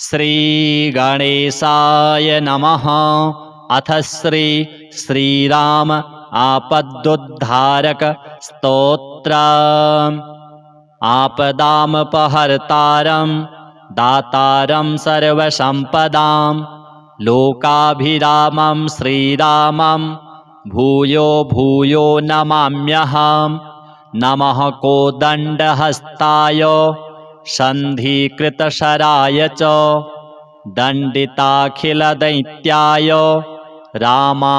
श्रीगणेशाय नमः। अथ श्रीराम आपदुद्धारक स्तोत्र। आपदामपहर्तारं दातारं सर्वसम्पदां लोकाभिरामं श्रीरामं भूयो भूयो नमाम्यहम्। नमः कोदण्डहस्ताय सन्धिकृतशराय च दण्डिताखिलदैत्याय रामायापन्निवारणे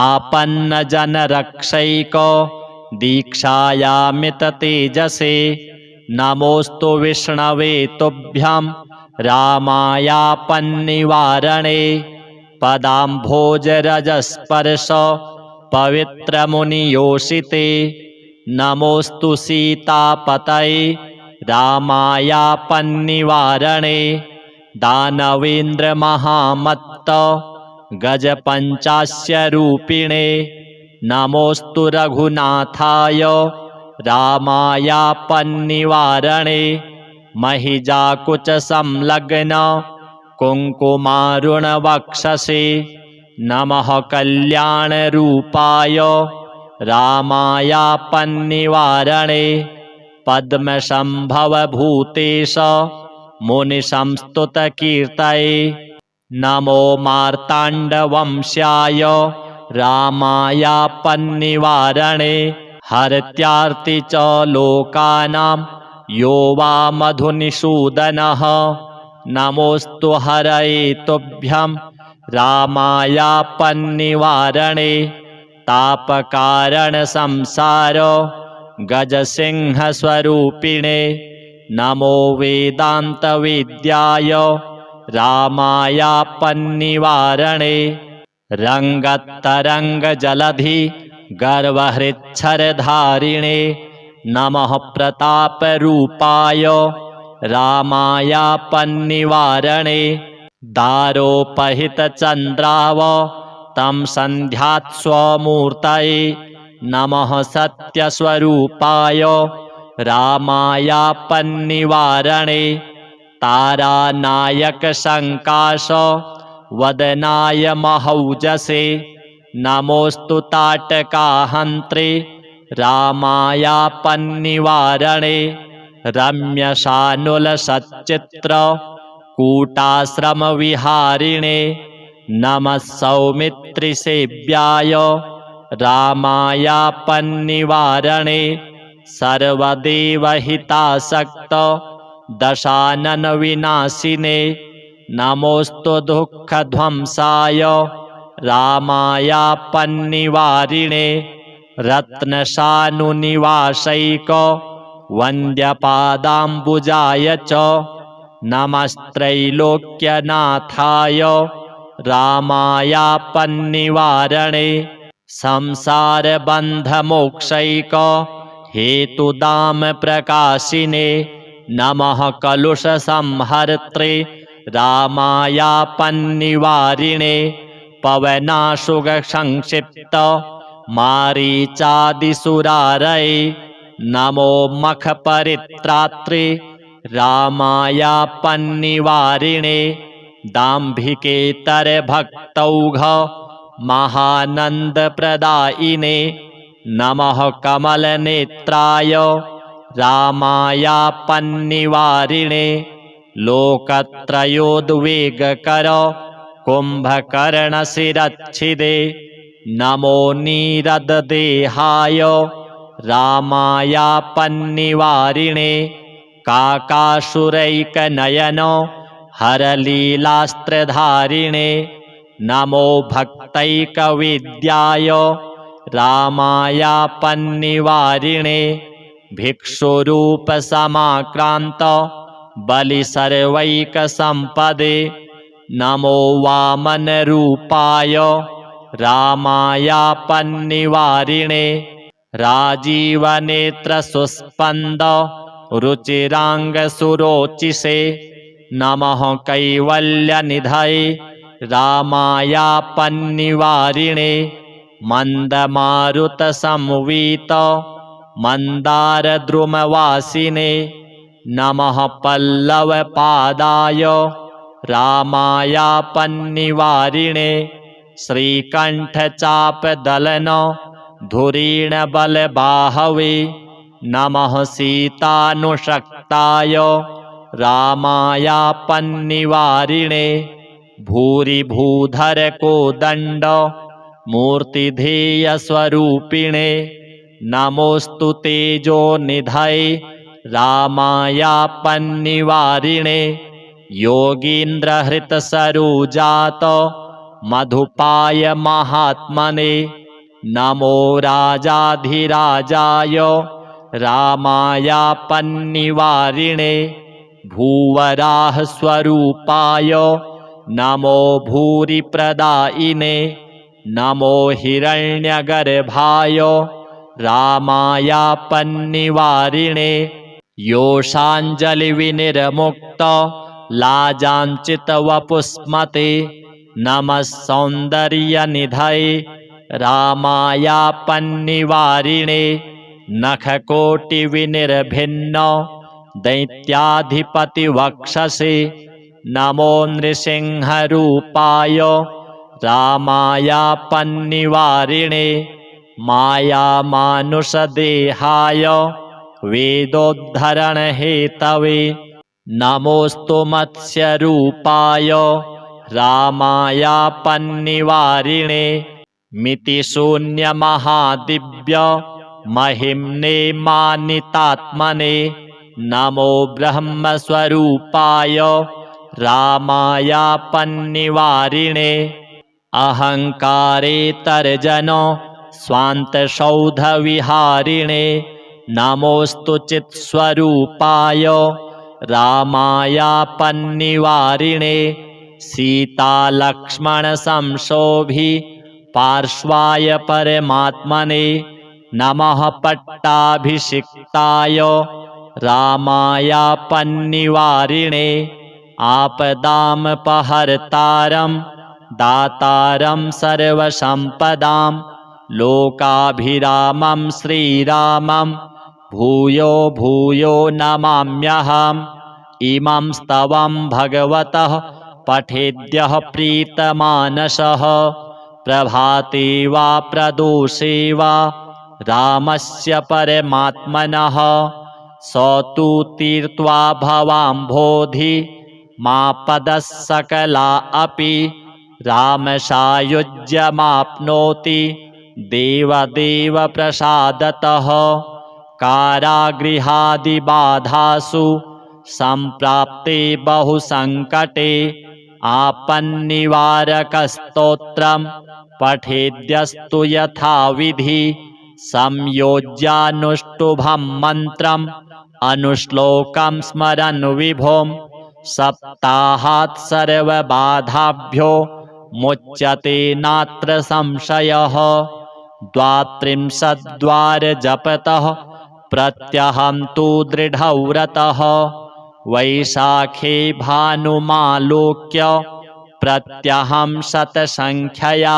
आपन्नजनरक्षैक दीक्षायामिततेजसे नमोऽस्तु विष्णवे तुभ्यं रामायापन्निवारणे पदाम्भोजरजस्पर्श पवित्रमुनियोषिते नमोऽस्तु सीतापतये रामायापन्निवारणे दानवेन्द्रमहामत्त गजपञ्चास्यरूपिणे नमोऽस्तु रघुनाथाय रामायापन्निवारणे महिजाकुचसंलग्न कुङ्कुमारुणवक्षसे नमः कल्याणरूपाय रामायापन्निवारणे पद्मसंभवभूतेश मुनिसंस्तुतकीर्तये नमो मार्ताण्डवंश्याय रामायापन्निवारणे हरत्यार्ति च लोकानां यो वा मधुनिषूदनः नमोऽस्तु हरये तुभ्यं रामायापन्निवारणे तापकारणसंसार गजसिंहस्वरूपिणे नमो वेदान्तविद्याय रामायापन्निवारणे रङ्गतरङ्गजलधि गर्वहृच्छरधारिणे नमः प्रतापरूपाय रामायापन्निवारणे दारोपहितचन्द्राव तं सन्ध्यात्स्वमूर्तये नमः सत्यस्वरूपाय रामायापन्निवारणे तारानायकसङ्काश वदनाय महौजसे नमोऽस्तु ताटकाहन्त्रे रामायापन्निवारणे रम्यशानुलसच्चित्र कूटाश्रमविहारिणे नमः सौमित्रिसेव्याय रामायापन्निवारणे सर्वदेवहितासक्त दशाननविनाशिने नमोऽस्तु दुःखध्वंसाय रामायापन्निवारिणे रत्नशानुनिवासैक वन्द्यपादाम्बुजाय च नमस्त्रैलोक्यनाथाय रामायापन्निवारणे संसारबन्धमोक्षैक हेतुदाम प्रकाशिने नमः कलुषसंहर्त्रे रामायापन्निवारिणे पवनाशुगसंक्षिप्त मारीचादिसुरारये नमो मखपरित्रात्रे रामायापन्निवारिणे दाम्भिकेतरभक्तौघ महानन्दप्रदायिने नमः कमलनेत्राय रामायापन्निवारिणे लोकत्रयोद्वेगकर कुम्भकर्णशिरच्छिदे नमो नीरददेहाय रामायापन्निवारिणे काकासुरैकनयन हरलीलास्त्रधारिणे नमो भक्तैकविद्याय रामायापन्निवारिणे भिक्षुरूपसमाक्रान्त बलिसर्वैकसम्पदे नमो वामनरूपाय रामायापन्निवारिणे राजीवनेत्रसुस्पन्द रुचिराङ्गसुरोचिषे नमः कैवल्यनिधये रामायापन्निवारिणे मन्दमारुतसंवीत मन्दारद्रुमवासिने नमः पल्लवपादाय रामायापन्निवारिणे श्रीकण्ठचापदलन धुरीणबलबाहवे नमः सीतानुषक्ताय रामायापन्निवारिणे भूरिभूधरकोदण्ड मूर्तिधेयस्वरूपिणे नमोऽस्तु तेजोनिधये रामायापन्निवारिणे योगीन्द्रहृतसरोजात मधुपाय महात्मने नमो राजाधिराजाय रामायापन्निवारिणे भूवराहस्वरूपाय नमो भूरिप्रदायिने नमो हिरण्यगर्भाय रामायापन्निवारिणे योषाञ्जलिविनिर्मुक्त लाजाञ्चितवपुस्मते नमः सौन्दर्यनिधये रामायापन्निवारिणे नखकोटिविनिर्भिन्न दैत्याधिपतिवक्षसे नमो नृसिंहरूपाय रामायापन्निवारिणे मायामानुषदेहाय वेदोद्धरणहेतवे नमोऽस्तु मत्स्यरूपाय रामायापन्निवारिणे मितिशून्यमहादिव्य महिम्ने मानितात्मने नमो ब्रह्मस्वरूपाय रामायापन्निवारिणे अहङ्कारेतर्जन स्वान्तसौधविहारिणे नमोऽस्तु चित्स्वरूपाय रामायापन्निवारिणे सीतालक्ष्मणसंशोभि पार्श्वाय परमात्मने नमः पट्टाभिषिक्ताय रामायापन्निवारिणे आपदामपहर्तारं दातारं सर्वसम्पदां लोकाभिरामं श्रीरामं भूयो भूयो नमाम्यहम् इमं स्तवं भगवतः पठेद्यः प्रीतमानसः प्रभाते वा प्रदोषे वा रामस्य परमात्मनः स तु तीर्त्वा भवाम्भोधि मापदः सकला अपि रामसायुज्यमाप्नोति देवदेव प्रसादतः कारागृहादिबाधासु सम्प्राप्ते बहुसङ्कटे आपन्निवारकस्तोत्रं पठेद्यस्तु यथाविधि संयोज्यानुष्टुभं मन्त्रम् अनुश्लोकं स्मरन् विभुं सप्ताहात् सर्वबाधाभ्यो मुच्यते नात्र संशयः 32 प्रत्यहं तु दृढव्रतः वैशाखे भानुमालोक्य प्रत्यहं शतसङ्ख्यया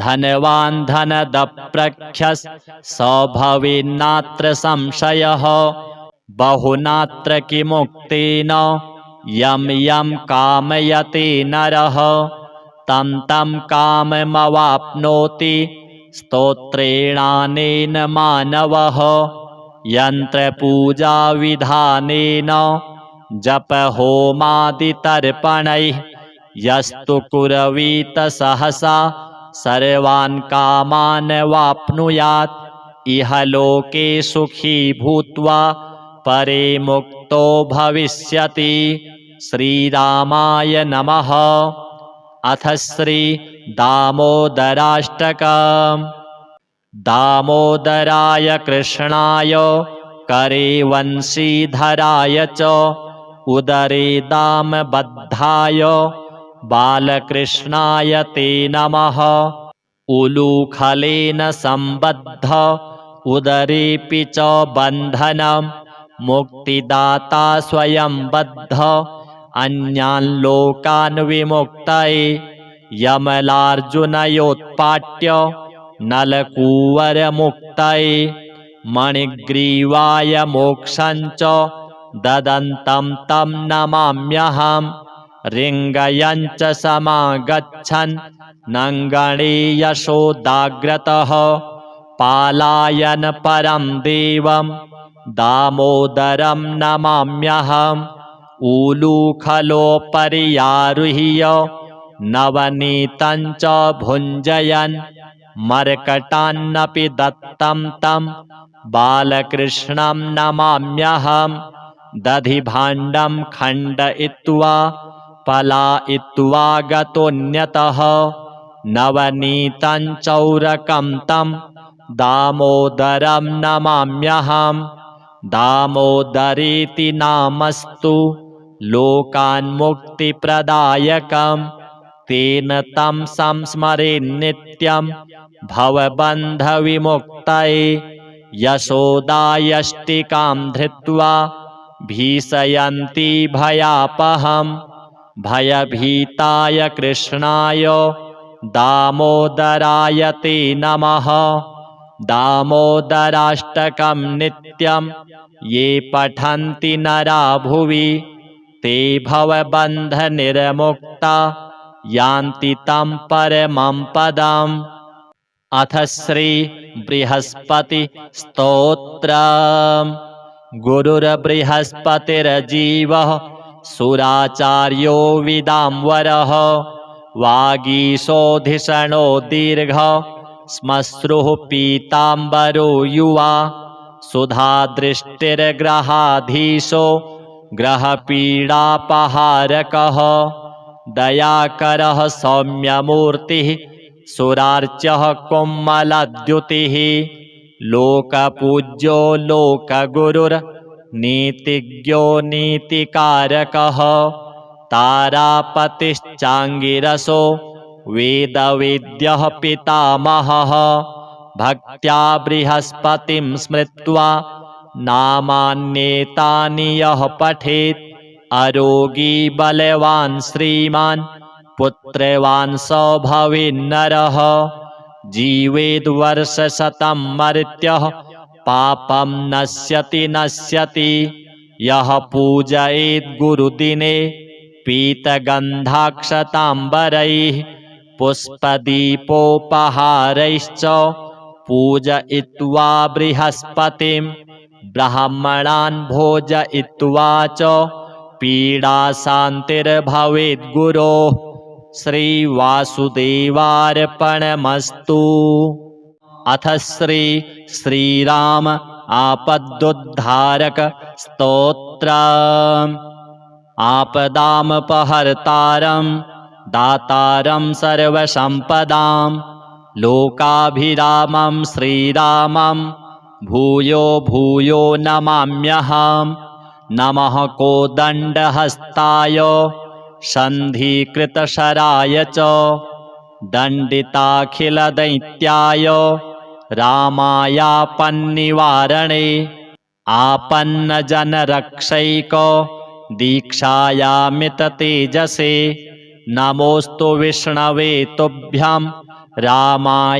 धनवान् धनदप्रख्यस् स भवेन्नात्र संशयः बहुनात्र किमुक्तेन यं यं कामयते नरः तं तं काममवाप्नोति स्तोत्रेणानेन मानवः यन्त्रपूजाविधानेन जपहोमादितर्पणैः यस्तु कुर्वीत सहसा सर्वान् कामान् वाप्नुयात् इह लोके सुखी भूत्वा परे मुक्तो भविष्यति। श्रीरामाय नमः। अथ श्री दामोदराष्टकम्। दामोदराय कृष्णाय करे वंशीधराय च उदरे दामबद्धाय बालकृष्णाय ते नमः। उलूखलेन सम्बद्ध उदरेऽपि च बन्धनं मुक्तिदाता स्वयं बद्ध अन्यान् लोकान् विमुक्तये यमलार्जुनयोत्पाट्य नलकूवरमुक्तये मणिग्रीवाय मोक्षं च ददन्तं तं नमाम्यहं रिङ्गयञ्च समागच्छन् नङ्गणे यशोदाग्रतः पालायन परं देवं दामोदरं नमाम्यहम् ऊलूखलोपर्यारुह्य नवनीतं च भुञ्जयन् मर्कटान्नपि दत्तं तं बालकृष्णं नमाम्यहम् दधिभाण्डं खण्डयित्वा पलायित्वा गतोऽन्यतः नवनीतं चौरकं तं दामोदरं नमाम्यहम् दामोदरेति नामस्तु लोकान्मुक्तिप्रदायकं तेन तं संस्मरेन्नित्यं भवबन्धविमुक्तये यशोदायष्टिकां धृत्वा भीषयन्ती भयापहं भयभीताय कृष्णाय दामोदराय ते नमः दामोदराष्टकं नित्यं ये पठन्ति नरा भुवि ते भवबन्धनिर्मुक्ता यान्ति तं परमं पदम्। अथ श्री बृहस्पति स्तोत्रम्। गुरुर्बृहस्पतिर्जीवः सुराचार्यो विदाम्बरः वागीशोधिषणो दीर्घः श्मश्रुः पीताम्बरो युवा सुधादृष्टिर्ग्रहाधीशो ग्रहपीडापहारकः दयाकरः सौम्यमूर्तिः सुरार्च्यः कोमलद्युतिः लोकपूज्यो लोकगुरुर्नीतिज्ञो नीतिकारकः तारापतिश्चाङ्गिरसो वेदवेद्यः पितामहः भक्त्या बृहस्पतिं स्मृत्वा नामान्येतानि यः पठेत् अरोगी बलवान् श्रीमान् पुत्रवान् स भवेन्नरः जीवेद्वर्षशतं मर्त्यः पापं नश्यति यः पूजयेत् गुरुदिने पीतगन्धाक्षताम्बरैः पुष्पदीपोपहारैश्च पूजयित्वा बृहस्पतिं ब्राह्मणान् भोजयित्वा च पीडाशान्तिर्भवेत् गुरोः श्रीवासुदेवार्पणमस्तु। अथ श्रीराम आपदुद्धारक स्तोत्रम्। आपदामपहर्तारं दातारं सर्वसम्पदां लोकाभिरामं श्रीरामं भूयो भूयो नमाम्यहम् नमः कोदण्डहस्ताय सन्धिकृतशराय च दण्डिताखिलदैत्याय रामायापन्निवारणे आपन्नजनरक्षैक दीक्षायामिततेजसे नमोऽस्तु विष्णवे तुभ्यं रामायापन्निवारणे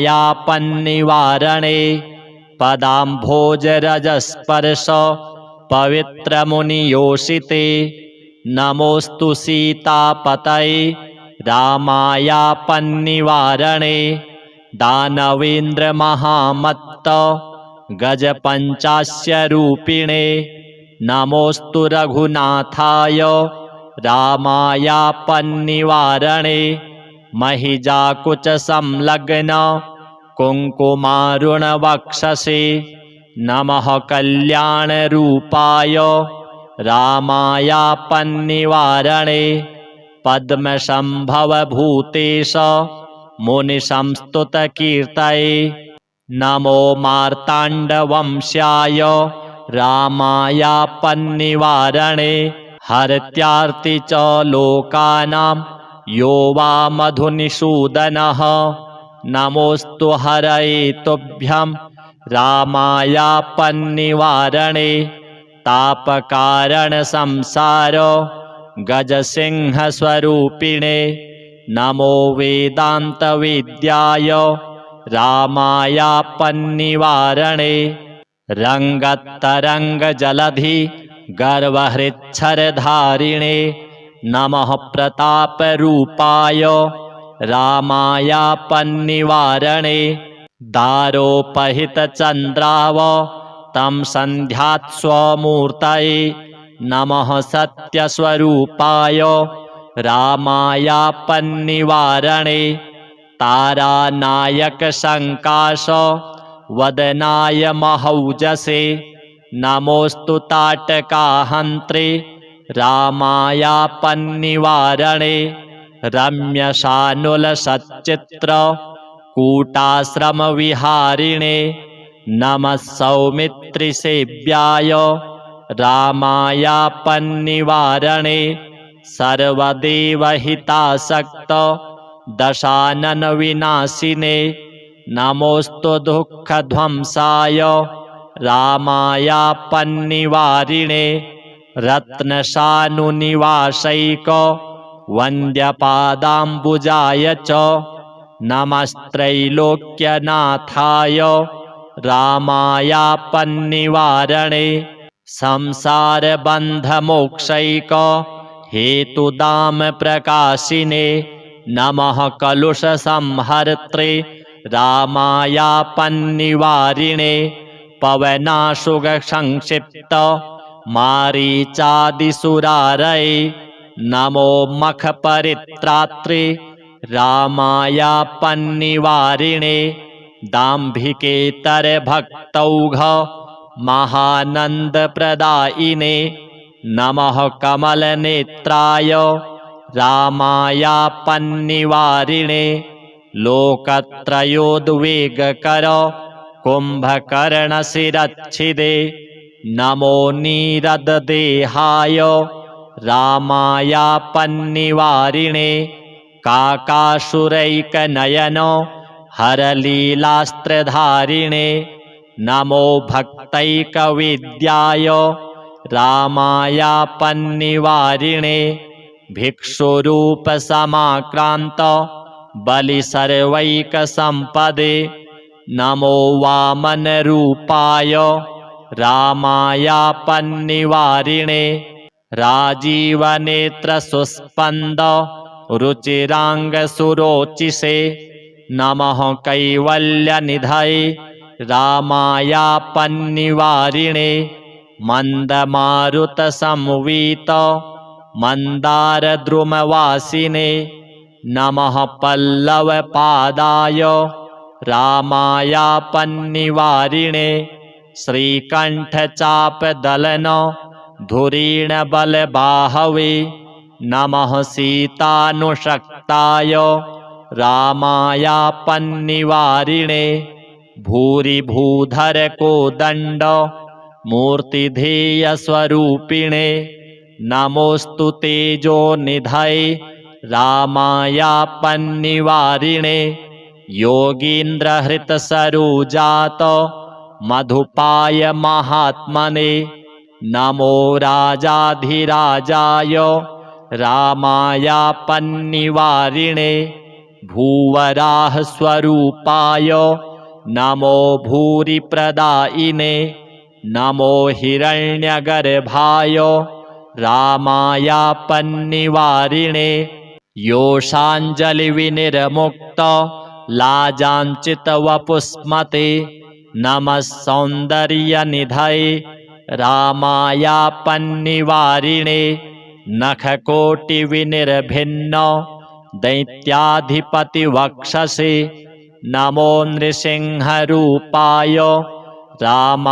पदाम्भोजरजस्पर्श पवित्रमुनियोषिते नमोऽस्तु सीतापतये रामायापन्निवारणे दानवेन्द्रमहामत्त गजपञ्चास्यरूपिणे नमोऽस्तु रघुनाथाय रामायापन्निवारणे महिजाकुचसंलग्न कुङ्कुमारुणवक्षसे नमः कल्याणरूपाय रामायापन्निवारणे पद्मसम्भवभूतेश मुनिसंस्तुतकीर्तये नमो मार्ताण्डवंश्याय रामायापन्निवारणे हरत्यार्ति च लोकानां यो वा मधुनिषूदनः नमोऽस्तु हरये तुभ्यं रामायापन्निवारणे तापकारणसंसार गजसिंहस्वरूपिणे नमो वेदान्तवेद्याय रामायापन्निवारणे रङ्गतरङ्गजलधि गर्वहृच्छरधारिणे नमः प्रतापरूपाय रामायापन्निवारणे दारोपहितचन्द्राव तं सन्ध्यात्स्वमूर्तये नमः सत्यस्वरूपाय रामायापन्निवारणे तारानायकसङ्काश वदनाय महौजसे नमोऽस्तु ताटकाहन्त्रे रामायापन्निवारणे रम्यशानुलसच्चित्र कूटाश्रमविहारिणे नमः सौमित्रिसेव्याय रामायापन्निवारणे सर्वदेवहितासक्त दशाननविनाशिने नमोऽस्तु दुःखध्वंसाय रामायापन्निवारिणे रत्नशानुनिवासैक वन्द्यपादाम्बुजाय च नमस्त्रैलोक्यनाथाय रामायापन्निवारणे संसारबन्धमोक्षैक हेतुदाम प्रकाशिने नमः कलुषसंहर्त्रे रामायापन्निवारिणे पवनाशुगसंक्षिप्त मारीचादिसुरारये नमो मखपरित्रात्रे रामायापन्निवारिणे दाम्भिकेतरभक्तौघ महानन्दप्रदायिने नमः कमलनेत्राय रामायापन्निवारिणे लोकत्रयोद्वेगकर कुम्भकर्णशिरच्छिदे नमो नीरददेहाय रामायापन्निवारिणे काकासुरैकनयन हरलीलास्त्रधारिणे नमो भक्तैकविद्याय रामायापन्निवारिणे भिक्षुरूपसमाक्रान्त बलिसर्वैकसम्पदे नमो वामनरूपाय रामायापन्निवारिणे राजीवनेत्रसुस्पन्द रुचिराङ्गसुरोचिषे नमः कैवल्यनिधये रामायापन्निवारिणे मन्दमारुतसंवीत मन्दारद्रुमवासिने नमः पल्लवपादाय रामायापन्निवारिणे श्रीकण्ठचापदलन धुरीणबलबाहवे नमः सीतानुषक्ताय रामायापन्निवारिणे भूरिभूधरकोदण्ड मूर्तिधेयस्वरूपिणे नमोऽस्तु तेजोनिधये रामायापन्निवारिणे योगीन्द्रहृतसरोजात मधुपाय महात्मने नमो राजाधिराजाय रामायापन्निवारिणे भूवराहस्वरूपाय नमो भूरिप्रदायिने नमो हिरण्यगर्भाय रामायापन्निवारिणे योषाञ्जलिविनिर्मुक्त लाजाञ्चितवपुस्मते नमः सौन्दर्यनिधये रामायापन्निवारिणे नखकोटिविनिर्भिन्न दैत्याधिपतिवक्षसे नमो नृसिंहरूपाय रामायापन्निवारिणे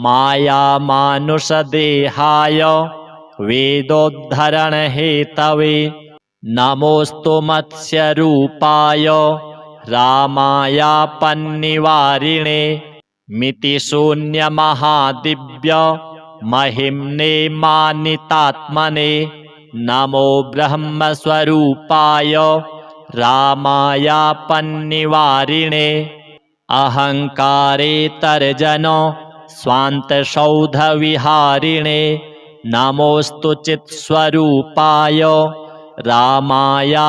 मायामानुषदेहाय वेदोद्धरणहेतवे नमोऽस्तु मत्स्यरूपाय रामायापन्निवारिणे मितिशून्यमहादिव्य महिम्ने मानितात्मने नमो ब्रह्मस्वरूपाय रामायापन्निवारिणे अहङ्कारेतर्जन स्वान्तसौधविहारिणे नमोऽस्तु चित्स्वरूपाय रामायापन्निवारिणे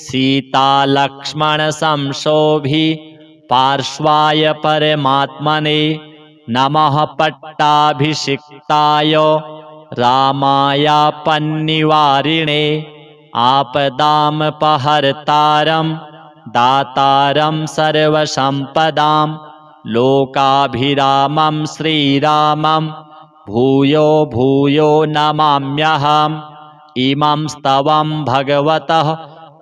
सीतालक्ष्मणसंशोभि पार्श्वाय परमात्मने नमः पट्टाभिषिक्ताय रामायापन्निवारिणे आपदामपहर्तारं दातारं सर्वसम्पदां लोकाभिरामं श्रीरामं भूयो भूयो नमाम्यहम्। इमं स्तवं भगवतः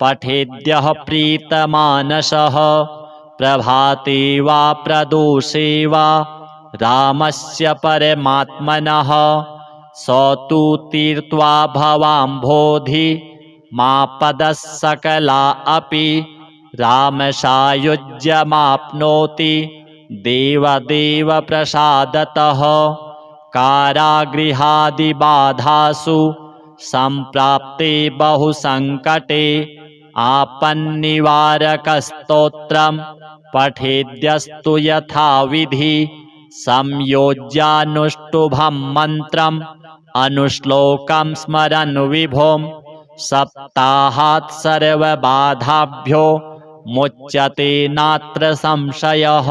पठेद्यः प्रीतमानसः प्रभाते वा प्रदोषे वा रामस्य परमात्मनः स तु तीर्त्वा भवाम्भोधि मापदः सकला अपि रामसायुज्यमाप्नोति देवदेव प्रसादतः। कारागृहादिबाधासु सम्प्राप्ते बहुसङ्कटे आपन्निवारकस्तोत्रं पठेद्यस्तु यथाविधि संयोज्यानुष्टुभं मन्त्रम् अनुश्लोकं स्मरन् विभुं सप्ताहात् सर्वबाधाभ्यो मुच्यते नात्र संशयः।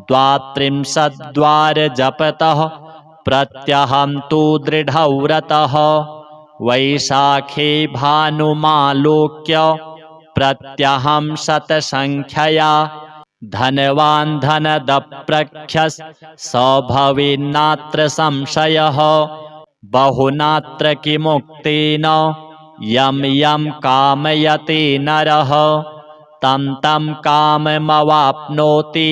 32 जपतः प्रत्यहं तु दृढव्रतः वैशाखे भानुमालोक्य प्रत्यहं शतसङ्ख्यया धनवान् धनदप्रख्यः स भवेन्नात्र संशयः। बहुनात्र किमुक्तेन यं यं कामयते नरः तं तं काममवाप्नोति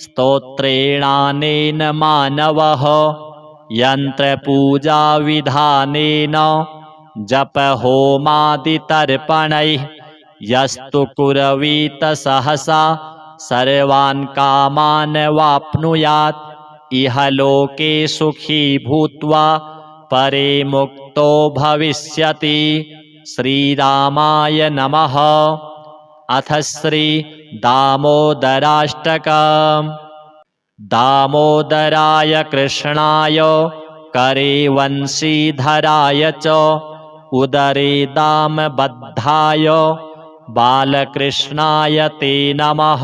स्तोत्रेणानेन मानवः। यन्त्रपूजाविधानेन जपहोमादितर्पणैः यस्तु कुर्वीत सहसा सर्वान् कामान् वाप्नुयात् इह लोके सुखी भूत्वा परे मुक्तो भविष्यति। श्रीरामाय नमः। अथ श्री दामोदराष्टकम्। दामोदराय कृष्णाय करे वंशीधराय च उदरे दामबद्धाय बालकृष्णाय ते नमः।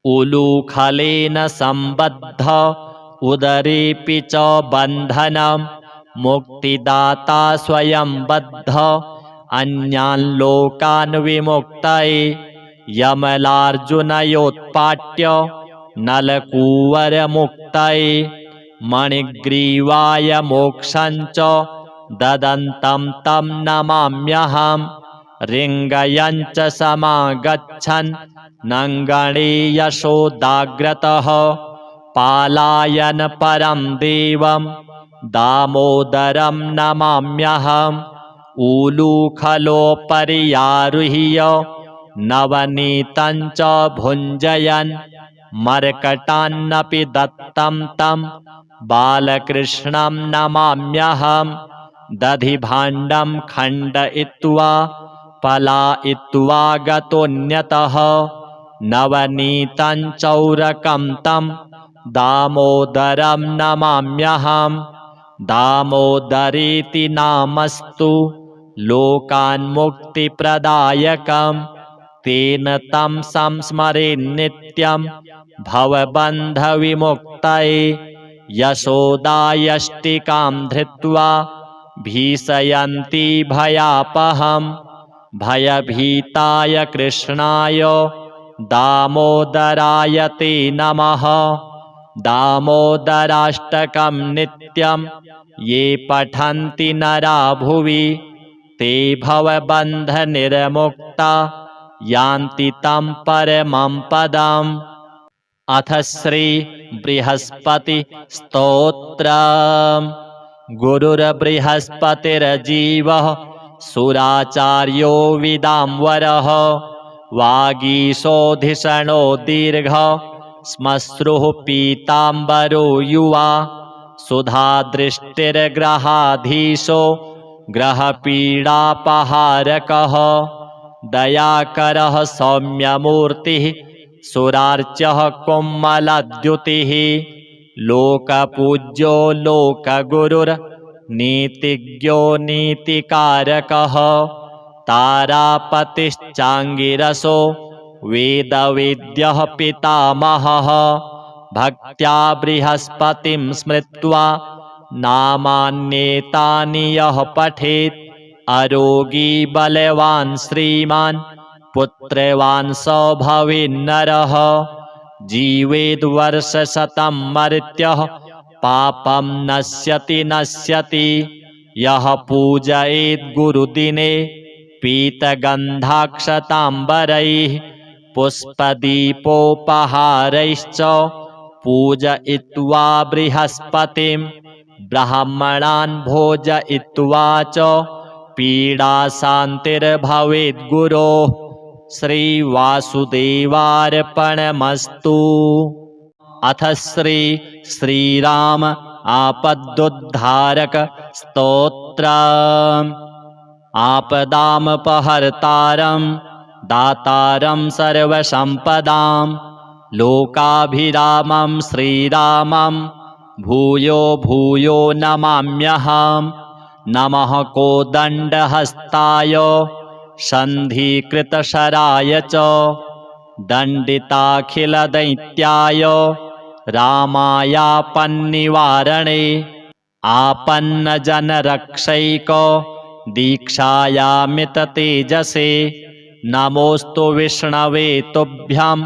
उलूखलेन सम्बद्ध उदरेऽपि च बन्धनं मुक्तिदाता स्वयं बद्ध अन्यान् लोकान् विमुक्तये यमलार्जुनयोत्पाट्य नलकूवरमुक्तये मणिग्रीवाय मोक्षं च ददन्तं तं नमाम्यहम्। रिङ्गयं च समागच्छन् नङ्गणे यशोदाग्रतः पालायन परं देवं दामोदरं नमाम्यहम्। ऊलूखलोपर्यारुह्य नवनीतं च भुञ्जयन् मर्कटान्नपि दत्तं तं बालकृष्णं नमाम्यहम्। दधिभाण्डं खण्डयित्वा पलायित्वा गतोऽन्यतः नवनीतं चौरकं तं दामोदरं नमाम्यहम्। दामोदरेति नामस्तु लोकान्मुक्तिप्रदायकं तेन तं संस्मरेन्नित्यं भवबन्धविमुक्तये। यशोदायष्टिकां धृत्वा भीषयन्ती भयापहं भयभीताय कृष्णाय दामोदराय ते नमः। दामोदराष्टकं नित्यं ये पठन्ति नरा भुवि ते भवबन्धनिर्मुक्ता यान्ति तं परमं पदम्। अथ श्री बृहस्पति स्तोत्रम्। गुरुर्बृहस्पतिर्जीवः सुराचार्यो विदाम्बरः वागीशोधिषणो दीर्घः श्मश्रुः पीताम्बरो युवा सुधादृष्टिर्ग्रहाधीशो ग्रहपीडापहारकः दयाकरः सौम्यमूर्तिः सुरार्चः कोमलद्युतिः लोकपूज्यो लोकगुरुर्नीतिज्ञो नीतिकारकः तारापतिश्चाङ्गिरसो वेदवेद्यः पितामहः भक्त्या बृहस्पतिं स्मृत्वा नामान्येतानि यः पठेत् अरोगी बलवान् श्रीमान् पुत्रवान् स भवेन्नरः जीवेद्वर्षशतं मर्त्यः पापं नश्यति यः पूजयेत् गुरुदिने पीतगन्धाक्षताम्बरैः पुष्पदीपोपहारैश्च पूजयित्वा बृहस्पतिं ब्राह्मणान् भोजयित्वा च पीडाशान्तिर्भवेत् गुरोः श्रीवासुदेवार्पणमस्तु। अथ श्रीराम आपदुद्धारक स्तोत्र। आपदामपहर्तारं दातारं सर्वसम्पदां लोकाभिरामं श्रीरामं भूयो भूयो नमाम्यहम्। नमः कोदण्डहस्ताय सन्धिकृतशराय च दण्डिताखिलदैत्याय रामायापन्निवारणे आपन्नजनरक्षैक दीक्षायामिततेजसे नमोऽस्तु विष्णवे तुभ्यं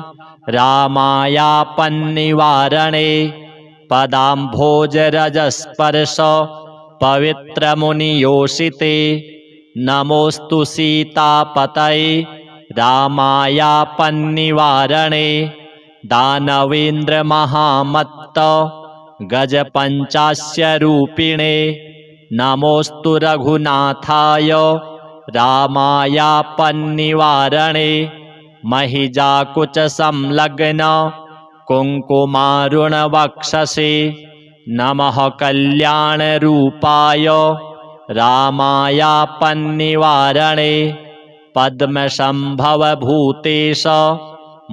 रामायापन्निवारणे पदाम्भोजरजस्पर्श पवित्रमुनियोषिते नमोऽस्तु सीतापतये रामायापन्निवारणे दानवेन्द्रमहामत्त गजपञ्चास्यरूपिणे नमोऽस्तु रघुनाथाय रामायापन्निवारणे महिजाकुचसंलग्न कुङ्कुमारुणवक्षसे नमः कल्याणरूपाय रामायापन्निवारणे पद्मसंभवभूतेश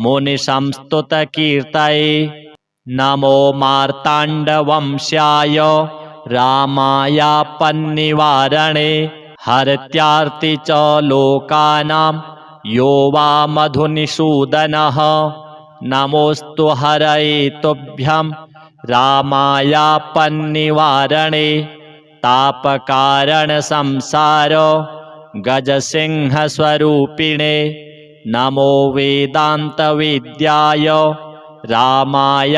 मुनिसंस्तुतकीर्तये नमो मार्ताण्डवंश्याय रामायापन्निवारणे हरत्यार्ति च लोकानां यो वा मधुनिषूदनः नमोऽस्तु हरये तुभ्यं रामायापन्निवारणे तापकारणसंसार गजसिंहस्वरूपिणे नमो वेदान्तवेद्याय रामायापन्निवारणे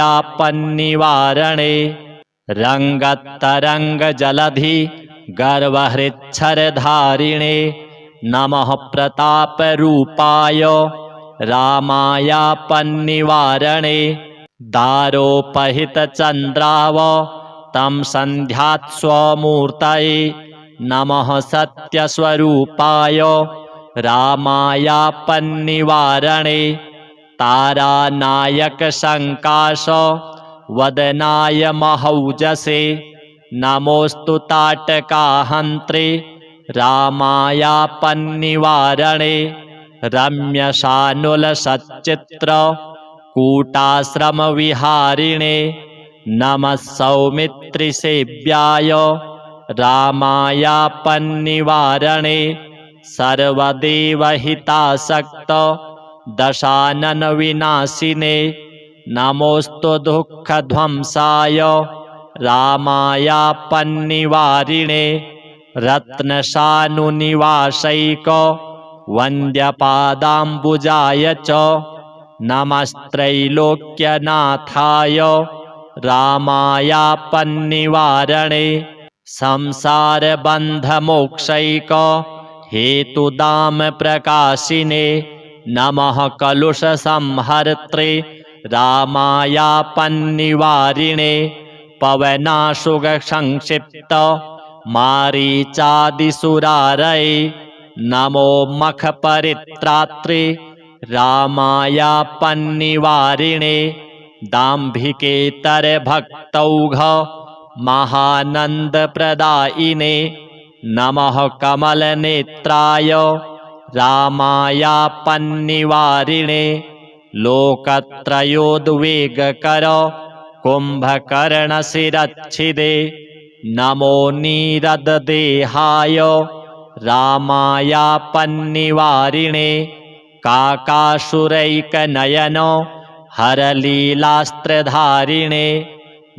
रङ्गतरङ्गजलधि गर्वहृच्छरधारिणे नमः प्रतापरूपाय रामायापन्निवारणे दारोपहितचन्द्राव तं सन्ध्यात्स्वमूर्तये नमः सत्यस्वरूपाय रामायापन्निवारणे तारानायकसङ्काश वदनाय महौजसे नमोऽस्तु ताटकाहन्त्रे रामायापन्निवारणे रम्यशानुलसच्चित्र कूटाश्रमविहारिणे नमः सौमित्रिसेव्याय रामायापन्निवारणे सर्वदेवहितासक्त दशाननविनाशिने नमोऽस्तु दुःखध्वंसाय रामायापन्निवारिणे रत्नशानुनिवासैक वन्द्यपादाम्बुजाय च नमस्त्रैलोक्यनाथाय रामायापन्निवारणे संसारबन्धमोक्षैक हेतुदाम प्रकाशिने नमः कलुषसंहर्त्रे रामायापन्निवारिणे पवनाशुगसंक्षिप्त मारीचादिसुरारये नमो मखपरित्रात्रे रामायापन्निवारिणे दाम्भिकेतरभक्तौघ महानन्दप्रदायिने नमः कमलनेत्राय रामायापन्निवारिणे लोकत्रयोद्वेगकर कुम्भकर्णशिरच्छिदे नमो नीरददेहाय रामायापन्निवारिणे काकासुरैकनयनो हरलीलास्त्रधारिणे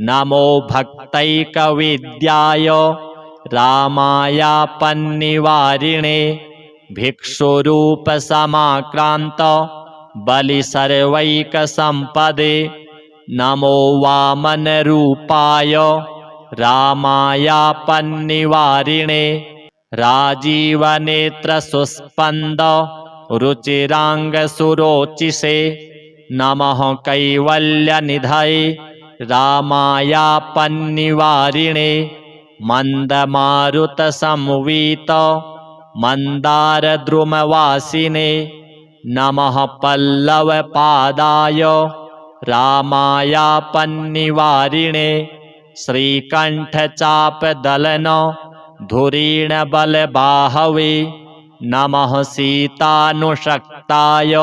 नमो भक्तैकविद्याय रामायापन्निवारिणे भिक्षुरूपसमाक्रान्त बलिसर्वैकसम्पदे नमो वामनरूपाय रामायापन्निवारिणे राजीवनेत्रसुस्पन्द रुचिराङ्गसुरोचिषे नमः कैवल्यनिधये रामायापन्निवारिणे मन्दमारुतसंवीत मन्दारद्रुमवासिने नमः पल्लवपादाय रामायापन्निवारिणे श्रीकण्ठचापदलन धुरीणबलबाहवे नमः सीतानुषक्ताय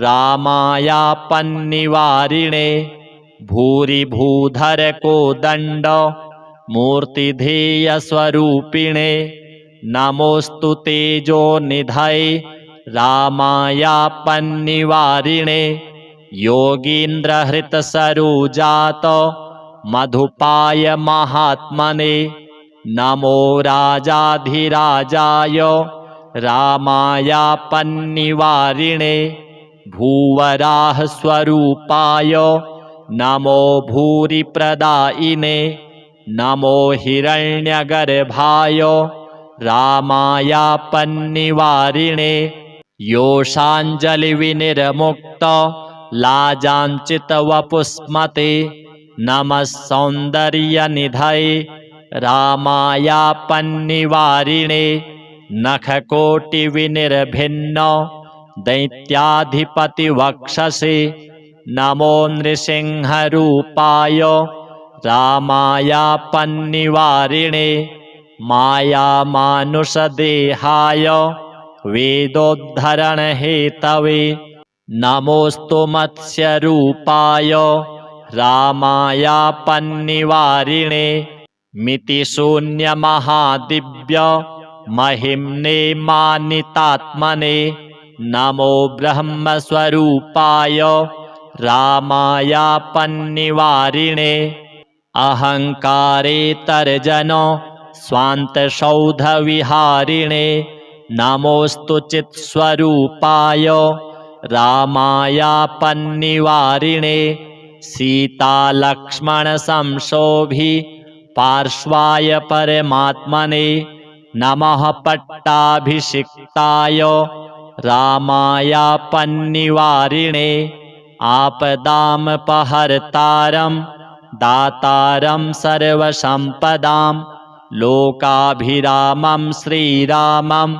रामायापन्निवारिणे भूरिभूधरकोदण्ड मूर्तिधेयस्वरूपिणे नमोऽस्तु तेजोनिधये रामायापन्निवारिणे योगीन्द्रहृतसरोजात मधुपाय महात्मने नमो राजाधिराजाय रामायापन्निवारिणे भूवराहस्वरूपाय नमो भूरिप्रदायिने नमो हिरण्यगर्भाय रामायापन्निवारिणे योषाञ्जलिविनिर्मुक्त लाजाञ्चितवपुस्मते नमः सौन्दर्यनिधये रामायापन्निवारिणे नखकोटिविनिर्भिन्न दैत्याधिपतिवक्षसे नमो नृसिंहरूपाय रामायापन्निवारिणे मायामानुषदेहाय वेदोद्धरणहेतवे नमोऽस्तु मत्स्यरूपाय रामायापन्निवारिणे मितिशून्यमहादिव्य महिम्ने मानितात्मने नमो ब्रह्मस्वरूपाय रामायापन्निवारिणे अहङ्कारेतर्जन स्वान्तसौधविहारिणे नमोऽस्तु चित्स्वरूपाय रामायापन्निवारिणे सीतालक्ष्मणसंशोभि पार्श्वाय परमात्मने नमः पट्टाभिषिक्ताय रामायापन्निवारिणे आपदामपहर्तारं दातारं सर्वसम्पदां लोकाभिरामं श्रीरामं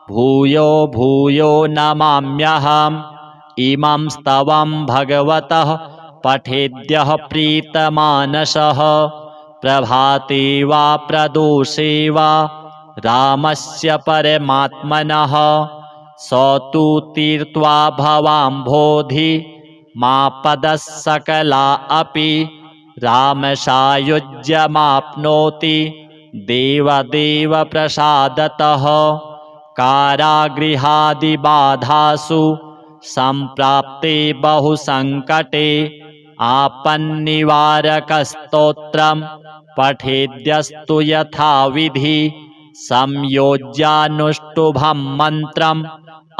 भूयो भूयो नमाम्यहम् इमं स्तवं भगवतः पठेद्यः प्रीतमानसः प्रभाते वा प्रदोषे वा रामस्य परमात्मनः स तु तीर्त्वा भवाम्भोधि मापदः सकला अपि रामसायुज्यमाप्नोति देवदेवप्रसादतः कारागृहादिबाधासु सम्प्राप्ते बहुसङ्कटे आपन्निवारकस्तोत्रं पठेद्यस्तु यथाविधि संयोज्यानुष्टुभं मन्त्रम्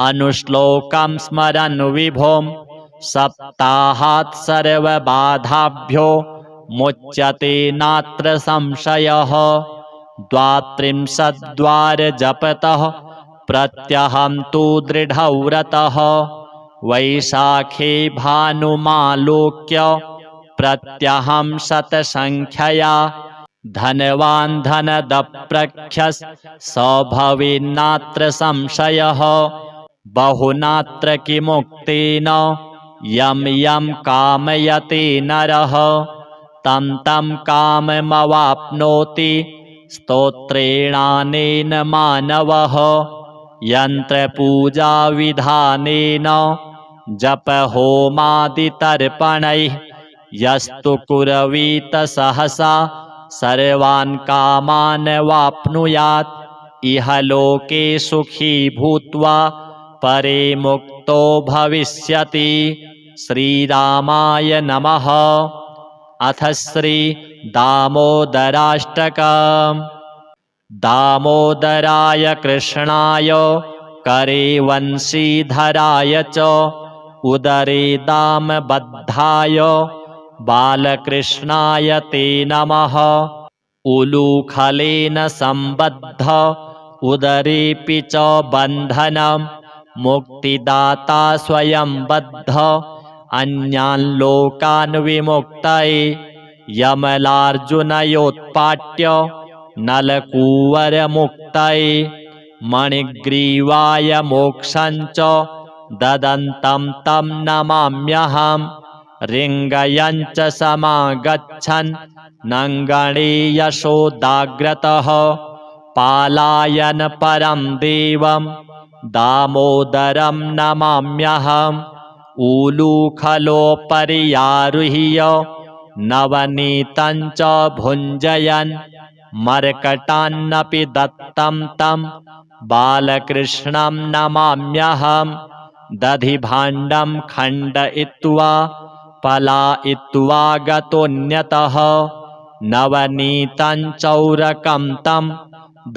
अनुश्लोकं स्मरन् विभुं सप्ताहात् सर्वबाधाभ्यो मुच्यते नात्र संशयः 32 जपतः प्रत्यहं तु दृढव्रतः वैशाखे भानुमालोक्य प्रत्यहं शतसंख्यया धनवान् धनदप्रख्यः स भवेन्नात्र संशयः बहुनात्र किमुक्तेन यं यं कामयते नरः तं तं काममवाप्नोति स्तोत्रेणानेन मानवः यन्त्रपूजाविधानेन जपहोमादितर्पणैः यस्तु कुर्वीत सहसा सर्वान् कामान् वाप्नुयात् इह लोके सुखी भूत्वा परे मुक्तो युक्तो भविष्यति। श्रीरामाय नमः। अथ श्री दामोदराष्टकम्। दामोदराय कृष्णाय करे वंशीधराय च उदरे दामबद्धाय बालकृष्णाय ते नमः। उलूखलेन सम्बद्ध उदरेऽपि च बन्धनं मुक्तिदाता स्वयं बद्ध अन्यान् लोकान् विमुक्तये यमलार्जुनयोत्पाट्य नलकूवरमुक्तये मणिग्रीवाय मोक्षं च ददन्तं तं नमाम्यहम्। रिङ्गयं च समागच्छन् नङ्गणे यशोदाग्रतः पालायन परं देवं दामोदरं नमाम्यहम्। ऊलूखलोपर्यारुह्य नवनीतं च भुञ्जयन् मर्कटान्नपि दत्तं तं बालकृष्णं नमाम्यहम्। दधिभाण्डं खण्डयित्वा पलायित्वा गतोऽन्यतः नवनीतं चौरकं तं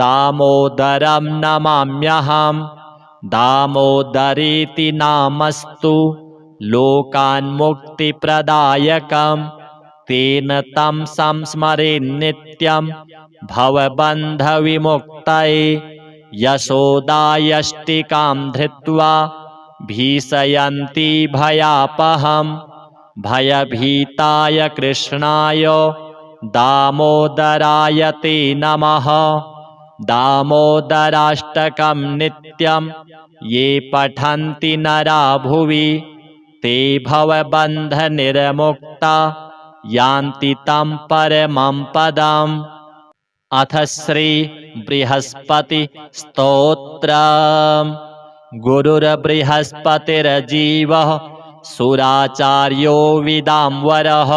दामोदरं नमाम्यहम्। दामोदरेति नामस्तु लोकान्मुक्तिप्रदायकं तेन तं संस्मरेन्नित्यं भवबन्धविमुक्तये। यशोदायष्टिकां धृत्वा भीषयन्ती भयापहम् भयभीताय कृष्णाय दामोदराय ते नमः। दामोदराष्टकं नित्यं ये पठन्ति नरा भुवि ते भवबन्धनिर्मुक्ता यान्ति तं परमं पदम्। अथ श्री बृहस्पतिस्तोत्रम्। गुरुर्बृहस्पतिर्जीवः सुराचार्यो विदाम्बरः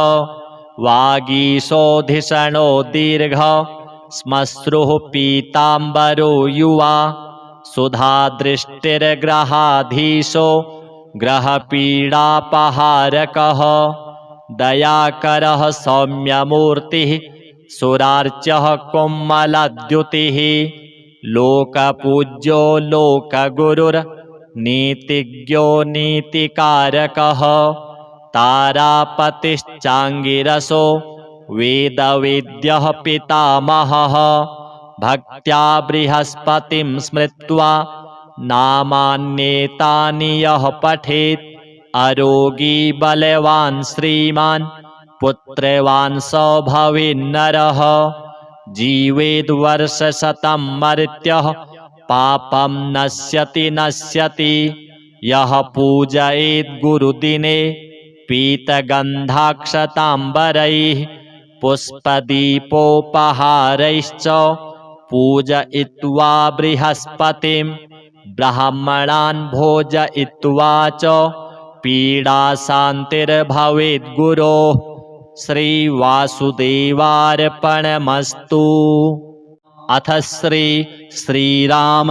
वागीशोधिषणो दीर्घः श्मश्रुः पीताम्बरो युवा सुधादृष्टिर्ग्रहाधीशो ग्रहपीडापहारकः दयाकरः सौम्यमूर्तिः सुरार्चः कोमलद्युतिः लोकपूज्यो लोकगुरुर्नीतिज्ञो नीतिकारकः तारापतिश्चाङ्गिरसो वेदवेद्यः पितामहः भक्त्या बृहस्पतिं स्मृत्वा नामान्येतानि यः पठेत् अरोगी बलवान् श्रीमान् पुत्रवान् स भवेन्नरः जीवेद्वर्षशतं मर्त्यः पापं नश्यति यः पूजयेत् गुरुदिने पीतगन्धाक्षताम्बरैः पुष्पदीपोपहारैश्च पूजयित्वा बृहस्पतिं ब्राह्मणान् भोजयित्वा च पीडाशान्तिर्भवेद्गुरोः। श्रीवासुदेवार्पणमस्तु। अथ श्री श्रीराम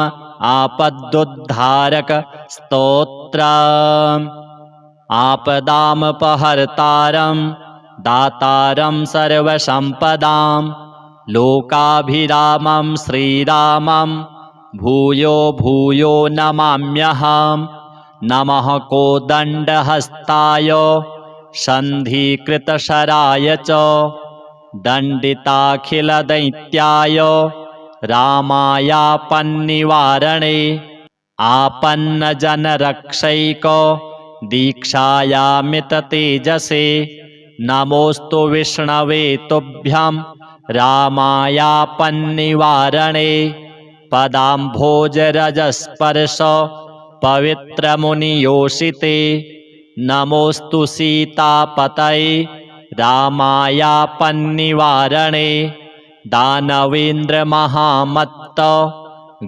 आपदुद्धारक स्तोत्रम्। आपदामपहर्तारं दातारं सर्वसम्पदां लोकाभिरामं श्रीरामं भूयो भूयो नमाम्यहम्। नमः कोदण्डहस्ताय सन्धिकृतशराय च दण्डिताखिलदैत्याय रामायापन्निवारणे आपन्नजनरक्षैक दीक्षायामिततेजसे नमोऽस्तु विष्णवे तुभ्यं रामायापन्निवारणे पदाम्भोजरजस्पर्श पवित्रमुनियोषिते नमोऽस्तु सीतापतये रामायापन्निवारणे दानवेन्द्रमहामत्त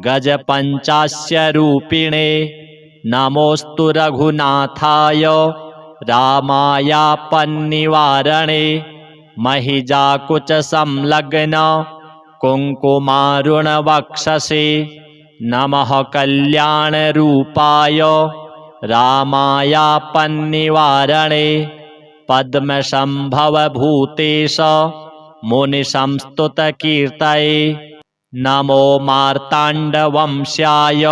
गजपञ्चास्यरूपिणे नमोऽस्तु रघुनाथाय रामायापन्निवारणे महिजाकुचसंलग्न कुङ्कुमारुणवक्षसे नमः कल्याणरूपाय रामायापन्निवारणे पद्मसंभवभूतेश मुनिसंस्तुतकीर्तये नमो मार्ताण्डवंश्याय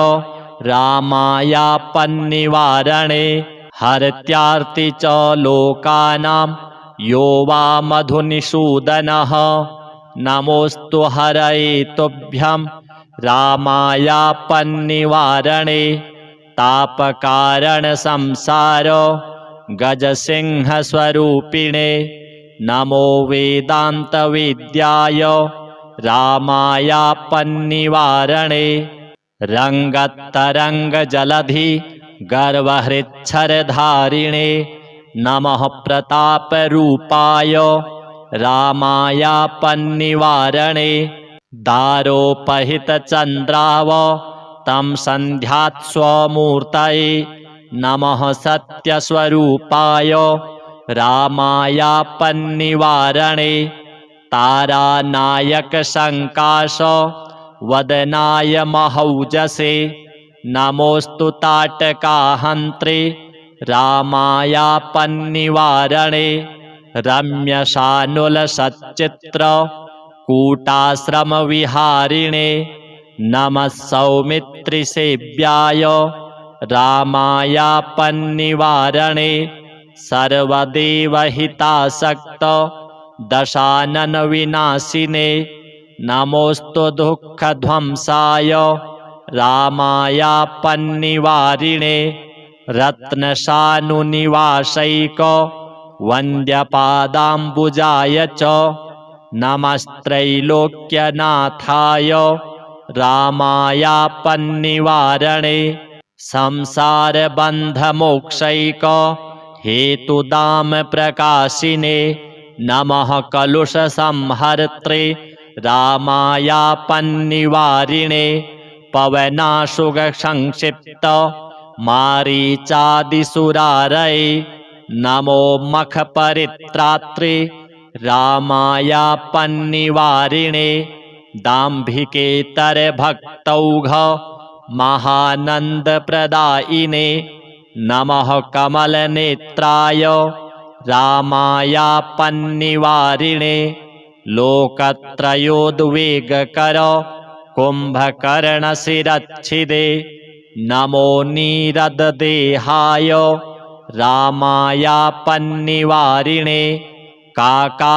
रामायापन्निवारणे हरत्यार्ति च लोकानां यो वा मधुनिषूदनः नमोऽस्तु हरये तुभ्यं रामायापन्निवारणे तापकारणसंसार गजसिंहस्वरूपिणे नमो वेदान्तविद्याय रामायापन्निवारणे रङ्गतरङ्गजलधि गर्वहृच्छरधारिणे नमः प्रतापरूपाय रामायापन्निवारणे दारोपहितचन्द्राव तं सन्ध्यात्स्वमूर्तये नमः सत्यस्वरूपाय रामायापन्निवारणे तारानायकसङ्काश वदनाय महौजसे नमोऽस्तु ताटकाहन्त्रे रामायापन्निवारणे रम्यशानुलसच्चित्र कूटाश्रमविहारिणे नमः सौमित्रिसेव्याय रामायापन्निवारणे सर्वदेवहितासक्त दशाननविनाशिने नमोऽस्तु दुःखध्वंसाय रामायापन्निवारिणे रत्नशानुनिवासैक वन्द्यपादाम्बुजाय च नमस्त्रैलोक्यनाथाय रामायापन्निवारणे संसारबन्धमोक्षैक हेतुदाम प्रकाशिने नमः कलुषसंहर्त्रे रामायापन्निवारिणे पवनाशुगसंक्षिप्त मारीचादिसुरारये नमो मखपरित्रात्रे रामायापन्निवारिणे दाम्भिकेतरभक्तौघ महानन्दप्रदायिने नमः कमलनेत्राय रामायापन्निवारिणे लोकत्रयोद्वेगकर कुम्भकर्णशिरच्छिदे नमो नीरददेहाय रामायापन्निवारिणे काकासुरैकनयन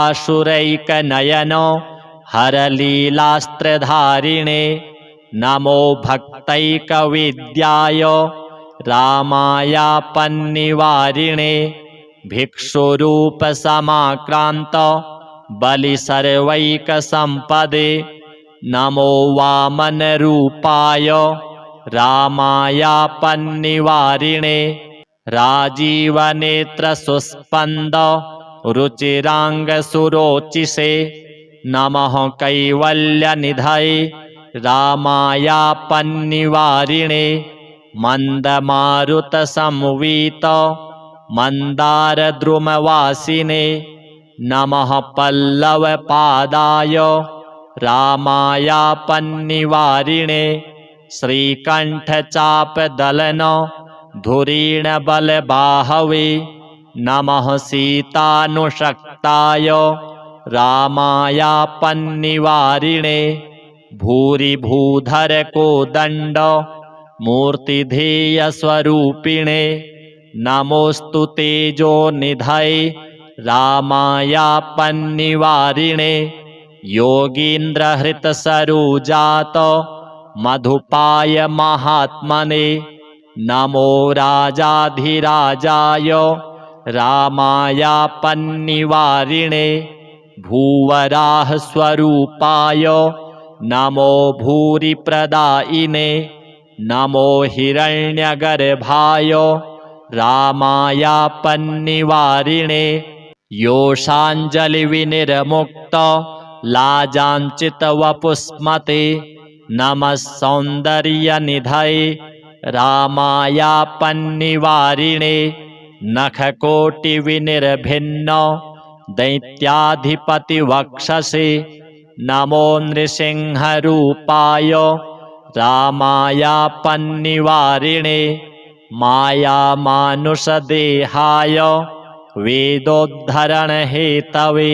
हरलीलास्त्रधारिणे नमो भक्तैकविद्याय रामायापन्निवारिणे भिक्षुरूपसमाक्रान्त बलिसर्वैकसम्पदे नमो वामनरूपाय रामायापन्निवारिणे राजीवनेत्रसुस्पन्द रुचिराङ्गसुरोचिषे नमः कैवल्यनिधये रामायापन्निवारिणे मन्दमारुतसंवीत मन्दारद्रुमवासिने नमः पल्लवपादाय रामायापन्निवारिणे श्रीकण्ठचापदलन धुरीणबलबाहवे नमः सीतानुषक्ताय रामायापन्निवारिणे भूरिभूधरकोदण्ड मूर्तिधेयस्वरूपिणे नमोऽस्तु तेजोनिधये रामायापन्निवारिणे योगीन्द्रहृतसरोजात मधुपाय महात्मने नमो राजाधिराजाय रामायापन्निवारिणे भूवराहस्वरूपाय नमो भूरिप्रदायिने नमो हिरण्यगर्भाय रामायापन्निवारिणे योषाञ्जलिविनिर्मुक्त लाजाञ्चितवपुस्मते नमः सौन्दर्यनिधये रामायापन्निवारिणे नखकोटिविनिर्भिन्न दैत्याधिपतिवक्षसे नमो नृसिंहरूपाय रामायापन्निवारिणे मायामानुषदेहाय वेदोद्धरणहेतवे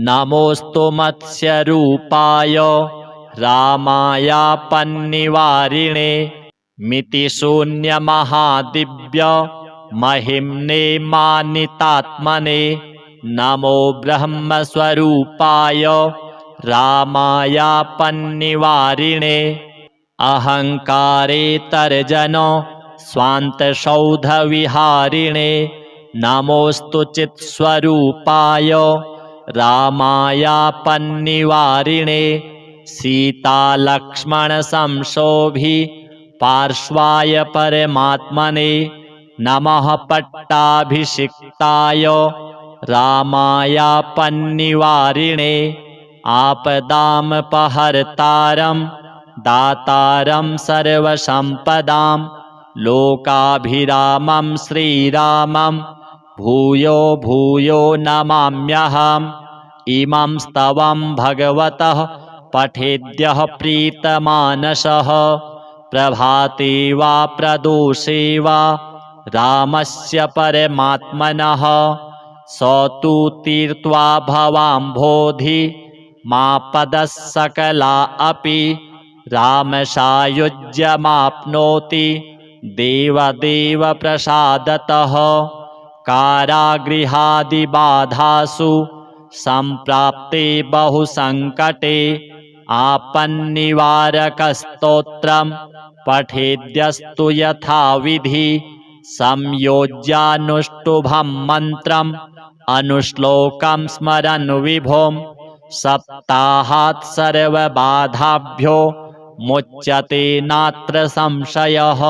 नमोऽस्तु मत्स्यरूपाय रामायापन्निवारिणे मितिशून्यमहादिव्य महिम्ने मानितात्मने नमो ब्रह्मस्वरूपाय रामायापन्निवारिणे अहङ्कारेतर्जन स्वान्तसौधविहारिणे नमोऽस्तु चित्स्वरूपाय रामायापन्निवारिणे सीतालक्ष्मणसंशोभि पार्श्वाय परमात्मने नमः पट्टाभिषिक्ताय रामायापन्निवारिणे आपदामपहर्तारं दातारं सर्वसम्पदां लोकाभिरामं श्रीरामं भूयो भूयो नमाम्यहम् इमं स्तवं भगवतः पठेद्यः प्रीतमानसः प्रभाते वा प्रदोषे वा रामस्य परमात्मनः स तु तीर्त्वा भवाम्भोधि मापदः सकला अपि रामसायुज्यमाप्नोति देवदेव प्रसादतः कारागृहादिबाधासु सम्प्राप्ते बहुसङ्कटे आपन्निवारकस्तोत्रं पठेद्यस्तु यथाविधि संयोज्यानुष्टुभं मन्त्रम् अनुश्लोकं स्मरन् विभुं सप्ताहात् सर्वबाधाभ्यो मुच्यते नात्र संशयः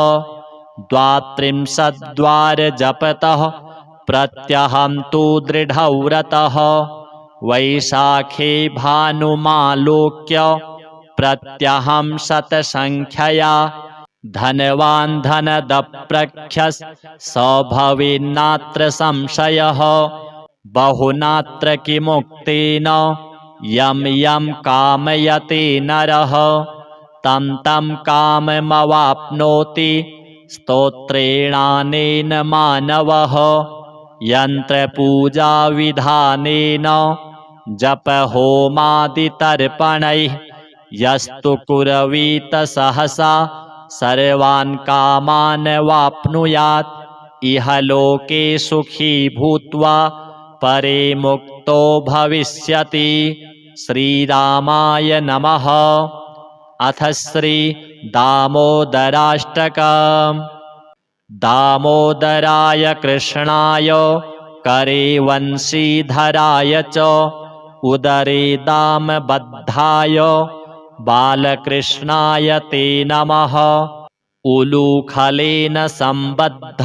32 जपतः प्रत्यहं तु दृढव्रतः वैशाखे भानुमालोक्य प्रत्यहं शतसङ्ख्यया धनवान् धनदप्रख्यः स भवेन्नात्र संशयः बहुनात्र किमुक्तेन यं यं कामयते नरः तं तं काममवाप्नोति स्तोत्रेणानेन मानवः यन्त्रपूजाविधानेन जपहोमादितर्पणैः यस्तु कुर्वीत सहसा सर्वान् कामान् वाप्नुयात् इह लोके सुखी भूत्वा परे मुक्तो भविष्यति। श्रीरामाय नमः। अथ श्री दामोदराष्टकम्। दामोदराय कृष्णाय करे वंशीधराय च उदरे दामबद्धाय बालकृष्णाय ते नमः। उलूखलेन सम्बद्ध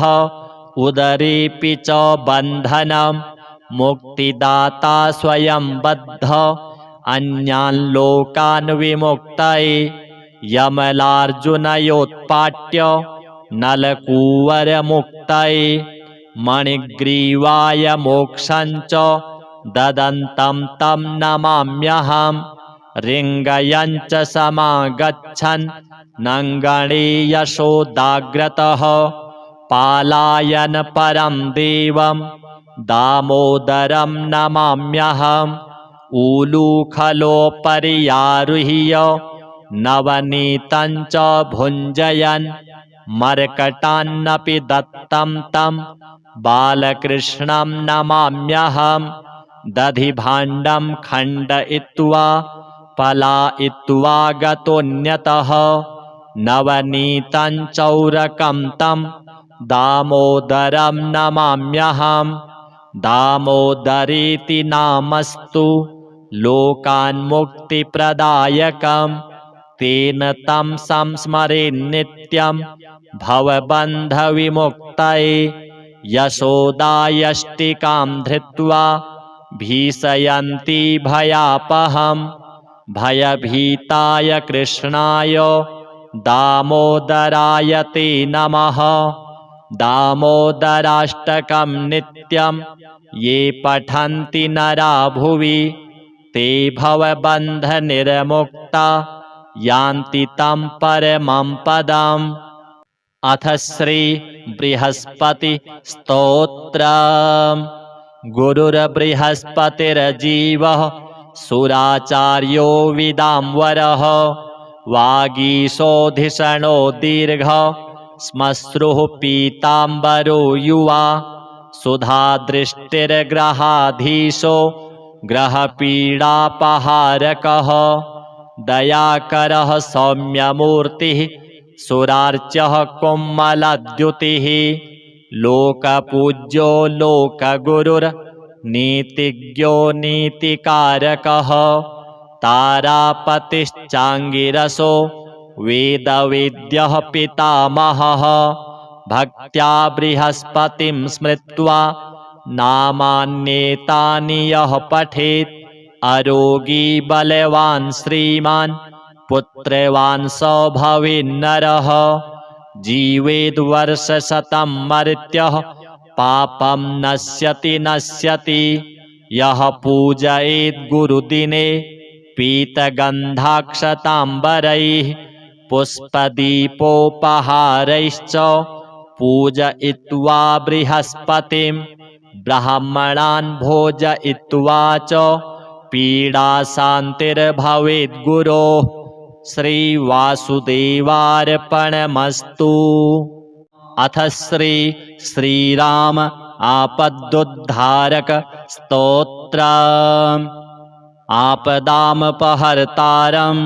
उदरेऽपि च बन्धनं मुक्तिदाता स्वयं बद्ध अन्यान् लोकान् विमुक्तये यमलार्जुनयोत्पाट्य नलकूवरमुक्तये मणिग्रीवाय मोक्षं च ददन्तं तं नमाम्यहम्। रिङ्गयं च समागच्छन् नङ्गणे यशोदाग्रतः पालायन परं देवं दामोदरं नमाम्यहम्। ऊलूखलोपर्यारुह्य नवनीतं च भुञ्जयन् मर्कटान्नपि दत्तं तं बालकृष्णं नमाम्यहम्। दधिभाण्डं खण्डयित्वा पलायित्वा गतोऽन्यतः नवनीतं चौरकं तं दामोदरं नमाम्यहम्। दामोदरेति नामस्तु लोकान्मुक्तिप्रदायकं तेन तं संस्मरेन्नित्यं भवबन्धविमुक्तये। यशोदायष्टिकां धृत्वा भीषयन्ती भयापहं भयभीताय कृष्णाय दामोदराय ते नमः। दामोदराष्टकं नित्यं ये पठन्ति नरा भुवि ते भवबन्धनिर्मुक्ता यान्ति तं परमं पदम्। अथ श्री बृहस्पति स्तोत्रम्। गुरुर्बृहस्पतिर्जीवः सुराचार्यो विदाम्बरः वागीशोधिषणो दीर्घः श्मश्रुः पीताम्बरो युवा सुधादृष्टिर्ग्रहाधीशो ग्रहपीडापहारकः दयाकरः सौम्यमूर्तिः सुरार्च्यः कोमलद्युतिः लोकपूज्यो लोकगुरुर्नीतिज्ञो नीतिकारकः तारापतिश्चाङ्गिरसो वेदवेद्यः पितामहः भक्त्या बृहस्पतिं स्मृत्वा नामान्येतानि यः पठेत् अरोगी बलवान् श्रीमान् पुत्रवान् स भवेन्नरः जीवेद्वर्षशतं मर्त्यः पापं नश्यति यः पूजयेत् गुरुदिने पीतगन्धाक्षताम्बरैः पुष्पदीपोपहारैश्च पूजयित्वा बृहस्पतिं ब्राह्मणान् भोजयित्वा च पीडाशान्तिर्भवेद्गुरोः। श्रीवासुदेवार्पणमस्तु। अथ श्रीराम आपदुद्धारक स्तोत्रम्। आपदामपहर्तारं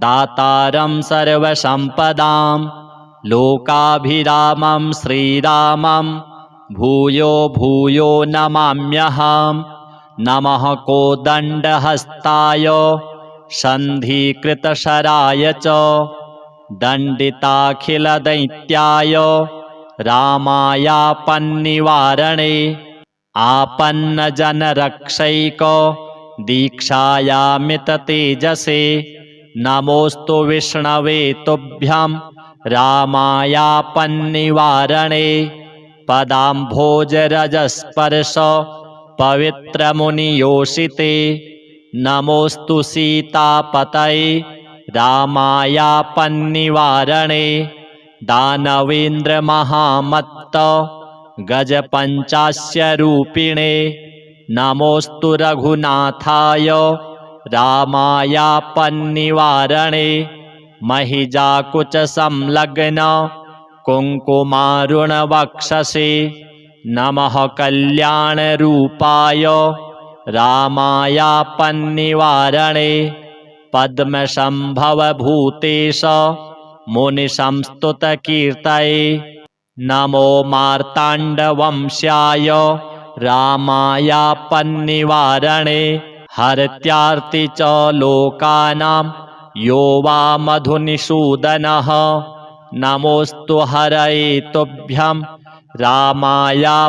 दातारं सर्वसम्पदां लोकाभिरामं श्रीरामं भूयो भूयो नमाम्यहम्। नमः कोदण्डहस्ताय सन्धिकृतशराय च दण्डिताखिलदैत्याय रामायापन्निवारणे आपन्नजनरक्षैक दीक्षायामिततेजसे नमोऽस्तु विष्णवे तुभ्यं रामायापन्निवारणे पदाम्भोजरजस्पर्श पवित्रमुनियोषिते नमोऽस्तु सीतापतये रामायापन्निवारणे दानवेन्द्रमहामत्त गजपञ्चास्यरूपिणे नमोऽस्तु रघुनाथाय रामायापन्निवारणे महिजाकुचसंलग्न कुङ्कुमारुणवक्षसे नमः कल्याणरूपाय रामायापन्निवारणे पद्मसम्भवभूतेश मुनिसंस्तुतकीर्तये नमो मार्ताण्डवंश्याय रामायापन्निवारणे हरत्यार्ति च लोकानां यो वा मधुनिषूदनः नमोऽस्तु हरये तुभ्यं रामायापन्निवारणे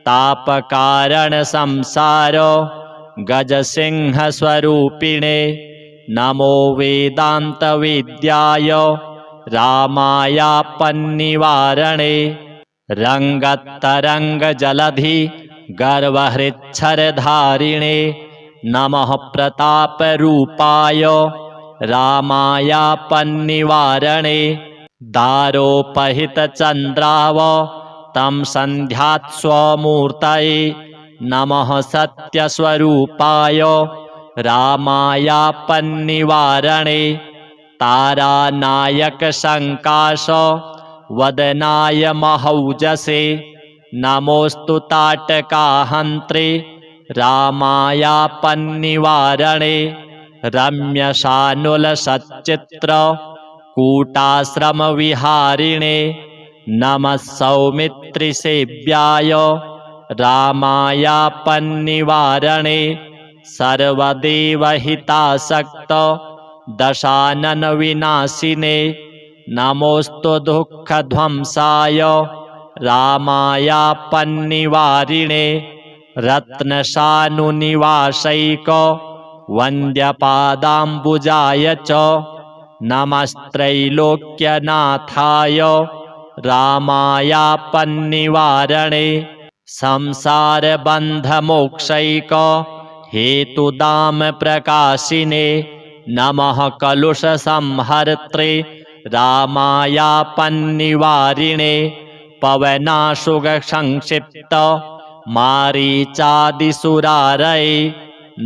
तापकारणसंसार गजसिंहस्वरूपिणे नमो वेदान्तवेद्याय रामायापन्निवारणे रङ्गतरङ्गजलधि गर्वहृच्छरधारिणे नमः प्रतापरूपाय रामायापन्निवारणे दारोपहितचन्द्राव तं सन्ध्यात्स्वमूर्तये नमः सत्यस्वरूपाय रामायापन्निवारणे तारानायकसङ्काश वदनाय महौजसे नमोऽस्तु ताटकाहन्त्रे रामायापन्निवारणे रम्यशानुलसच्चित्र कूटाश्रमविहारिणे नमः सौमित्रिसेव्याय रामायापन्निवारणे सर्वदेवहितासक्त दशाननविनाशिने नमोऽस्तु दुःखध्वंसाय रामायापन्निवारिणे रत्नशानुनिवासैक वन्द्यपादाम्बुजाय च नमस्त्रैलोक्यनाथाय रामायापन्निवारणे संसारबन्धमोक्षैक हेतुदाम प्रकाशिने नमः कलुषसंहर्त्रे रामायापन्निवारिणे पवनाशुग संक्षिप्त मारीचादिसुरारये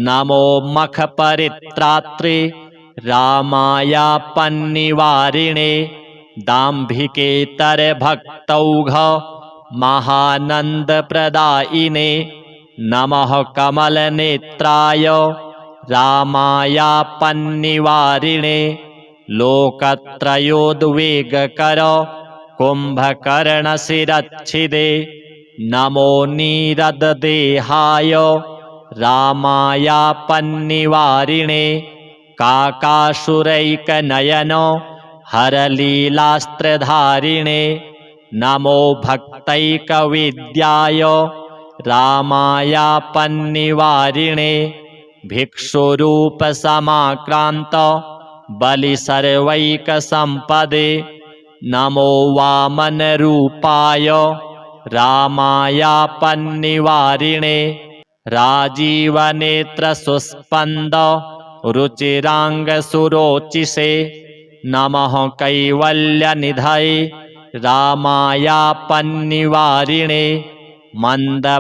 नमो मख परित्रात्रे रामायापन्निवारिणे दाम्भिकेतर भक्तौघ महानन्दप्रदायिने नमः कमलनेत्राय रामायापन्निवारिणे लोकत्रयोद्वेगकर कुम्भकर्णशिरच्छिदे नमो नीरददेहाय रामायापन्निवारिणे काकासुरैकनयन हरलीलास्त्रधारिणे नमो भक्तैकविद्याय रामायापन्निवारिणे भिक्षुरूपसमाक्रान्त बलिसर्वैकसम्पदे नमो वामनरूपाय रामायापन्निवारिणे राजीवनेत्रसुस्पन्द रुचिराङ्गसुरोचिषे नमः कैवल्यनिधये रामायापन्निवारिणे मन्दमारुतसंवीत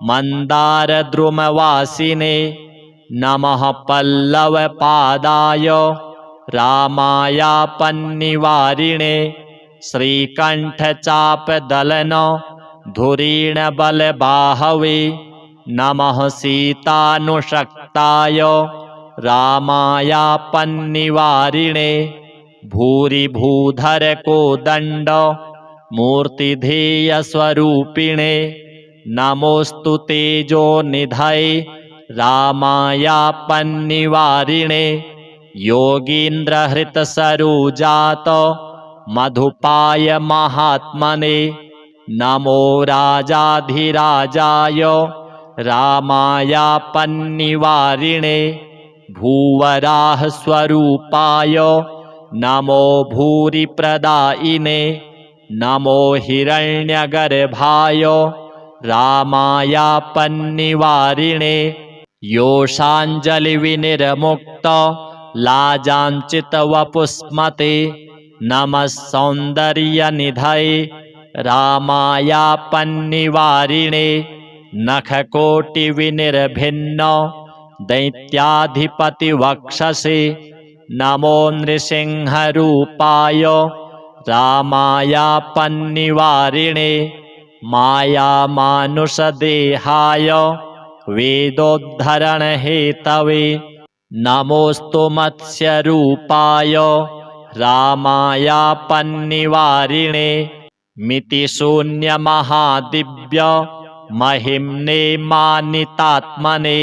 मन्दारद्रुमवासिने नमः पल्लवपादाय रामायापन्निवारिणे श्रीकण्ठचापदलन धुरीणबलबाहवे नमः सीतानुषक्ताय रामायापन्निवारिणे भूरिभूधरकोदण्ड मूर्तिधेयस्वरूपिणे नमोऽस्तु तेजोनिधये रामायापन्निवारिणे योगीन्द्रहृतसरोजात मधुपाय महात्मने नमो राजाधिराजाय रामायापन्निवारिणे भूवराहस्वरूपाय नमो भूरिप्रदायिने नमो हिरण्यगर्भाय रामायापन्निवारिणे योषाञ्जलिविनिर्मुक्त लाजाञ्चितवपुस्मते नमः सौन्दर्यनिधये रामायापन्निवारिणे नखकोटिविनिर्भिन्न दैत्याधिपतिवक्षसे नमो नृसिंहरूपाय रामायापन्निवारिणे मायामानुषदेहाय वेदोद्धरणहेतवे नमोऽस्तु मत्स्यरूपाय रामायापन्निवारिणे मितिशून्यमहादिव्य महिम्ने मानितात्मने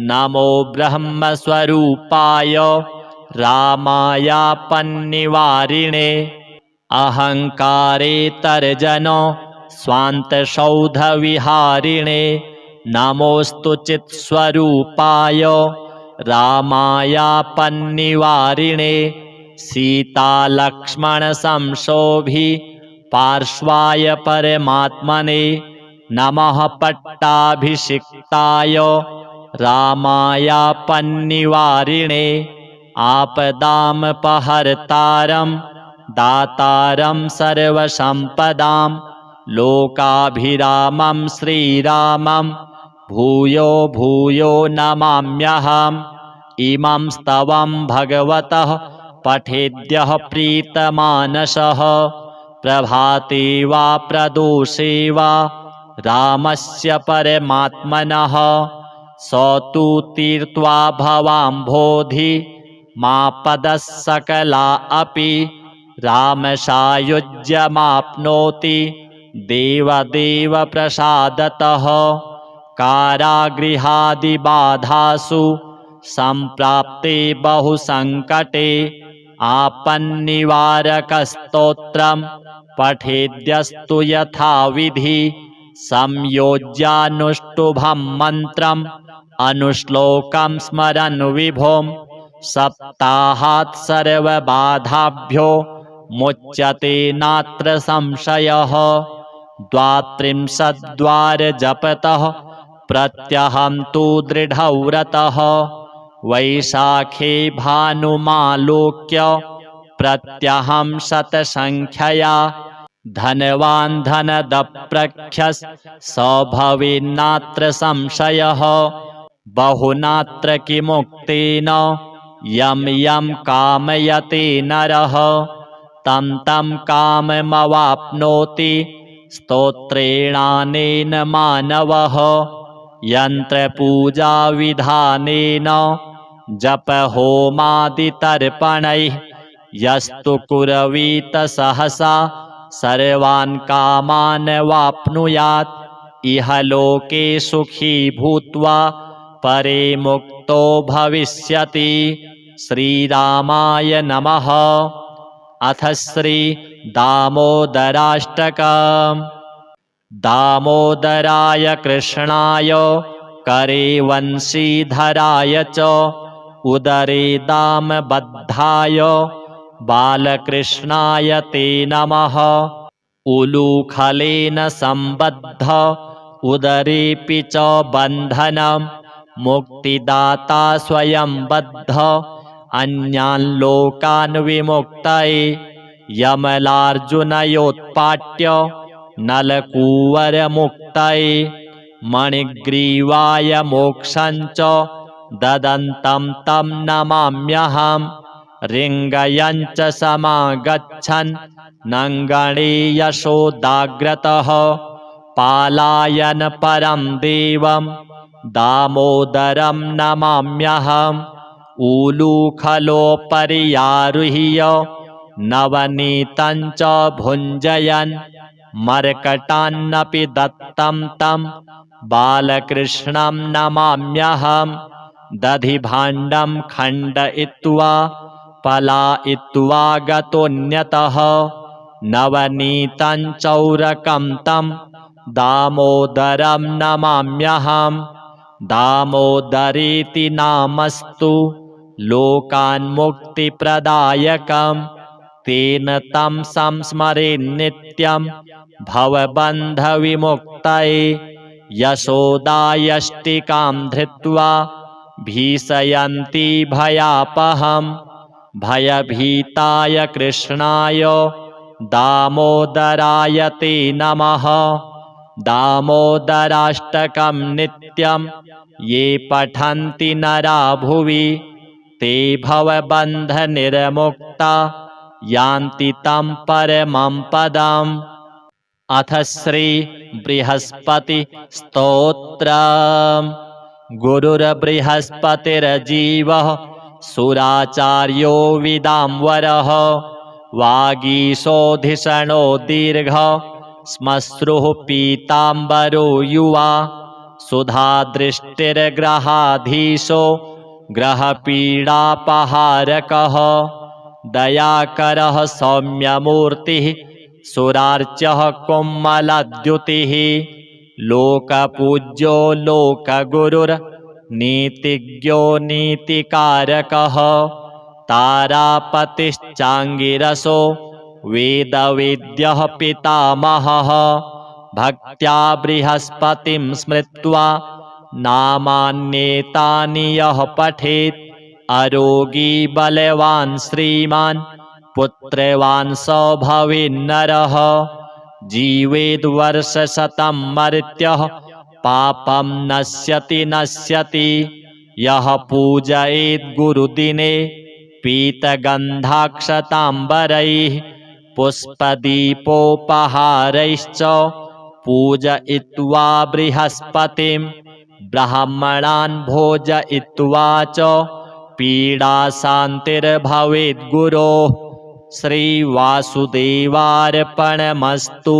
नमो ब्रह्मस्वरूपाय रामायापन्निवारिणे अहङ्कारेतर्जन स्वान्तसौधविहारिणे नमोऽस्तु चित्स्वरूपाय रामायापन्निवारिणे सीतालक्ष्मणसंशोभि पार्श्वाय परमात्मने नमः पट्टाभिषिक्ताय रामायापन्निवारिणे आपदामपहर्तारं दातारं सर्वसम्पदां लोकाभिरामं श्रीरामं भूयो भूयो नमाम्यहम् इमं स्तवं भगवतः पठेद्यः प्रीतमानसः प्रभाते वा प्रदोषे वा रामस्य परमात्मनः स तु तीर्त्वा भवाम्भोधि मापदः सकला अपि रामसायुज्यमाप्नोति देवदेव प्रसादतः कारागृहादिबाधासु सम्प्राप्ते बहुसङ्कटे आपन्निवारकस्तोत्रं पठेद्यस्तु यथाविधि संयोज्यानुष्टुभं मन्त्रम् अनुश्लोकं स्मरन् विभुं सप्ताहात् सर्वबाधाभ्यो मुच्यते नात्र संशयः 32 जपतः प्रत्यहं तु दृढव्रतः वैशाखे भानुमालोक्य प्रत्यहं शतसंख्यया धनवान् धनदप्रख्यस् स भवेन्नात्र संशयः बहुनात्र किमुक्तेन यं यं कामयते नरः तं तं काममवाप्नोति स्तोत्रेणानेन मानवः यन्त्रपूजाविधानेन जपहोमादितर्पणैः यस्तु कुर्वीत सहसा सर्वान् कामान् वाप्नुयात् इह लोके सुखी भूत्वा परे मुक्तो भविष्यति। श्रीरामाय नमः। अथ श्री दामोदराष्टकम्। दामोदराय कृष्णाय करे वंशीधराय च उदरे दामबद्धाय बालकृष्णाय ते नमः। उलूखलेन सम्बद्ध उदरेऽपि च बन्धनं मुक्तिदाता स्वयं बद्ध अन्यान् लोकान् विमुक्तये यमलार्जुनयोत्पाट्य नलकूवरमुक्तये मणिग्रीवाय मोक्षं च ददन्तं तं नमाम्यहम्। रिङ्गयं च समागच्छन् नङ्गणे यशोदाग्रतः पालायन परं देवं दामोदरं नमाम्यहम्। ऊलूखलोपर्यारुह्य नवनीतं च भुञ्जयन् मर्कटान्नपि दत्तं तं बालकृष्णं नमाम्यहम्। दधिभाण्डं खण्डयित्वा पलायित्वा गतोऽन्यतः नवनीतं चौरकं तं दामोदरं नमाम्यहम्। दामोदरेति नामस्तु लोकान्मुक्तिप्रदायकम् तेन तं संस्मरेन्नित्यं भवबन्धविमुक्तये। यशोदायष्टिकां धृत्वा भीषयन्ती भयापहम् भयभीताय कृष्णाय दामोदराय ते नमः। दामोदराष्टकं नित्यं ये पठन्ति नरा भुवि ते भवबन्धनिर्मुक्ता यान्ति तं परमं पदम्। अथ श्री बृहस्पति स्तोत्रम्। गुरुर्बृहस्पतिर्जीवः सुराचार्यो विदाम्बरः वागीशोधिषणो दीर्घ श्मश्रुः पीताम्बरो युवा सुधादृष्टिर्ग्रहाधीशो ग्रहपीडापहारकः दयाकरः सौम्यमूर्तिः सुरार्च्यः कोमलद्युतिः लोकपूज्यो लोकगुरुर्नीतिज्ञो नीतिकारकः तारापतिश्चाङ्गिरसो वेदवेद्यः पितामहः भक्त्या बृहस्पतिं स्मृत्वा नामान्येतानि यः पठेत् अरोगी बलवान् श्रीमान् पुत्रवान् स भवेन्नरः जीवेद्वर्षशतं मर्त्यः पापं नश्यति नश्यति यः पूजयेत् गुरुदिने पीतगन्धाक्षताम्बरैः पुष्पदीपोपहारैश्च पूजयित्वा बृहस्पतिं ब्राह्मणान् भोजयित्वा च पीडाशान्तिर्भवेत् गुरोः। श्रीवासुदेवार्पणमस्तु।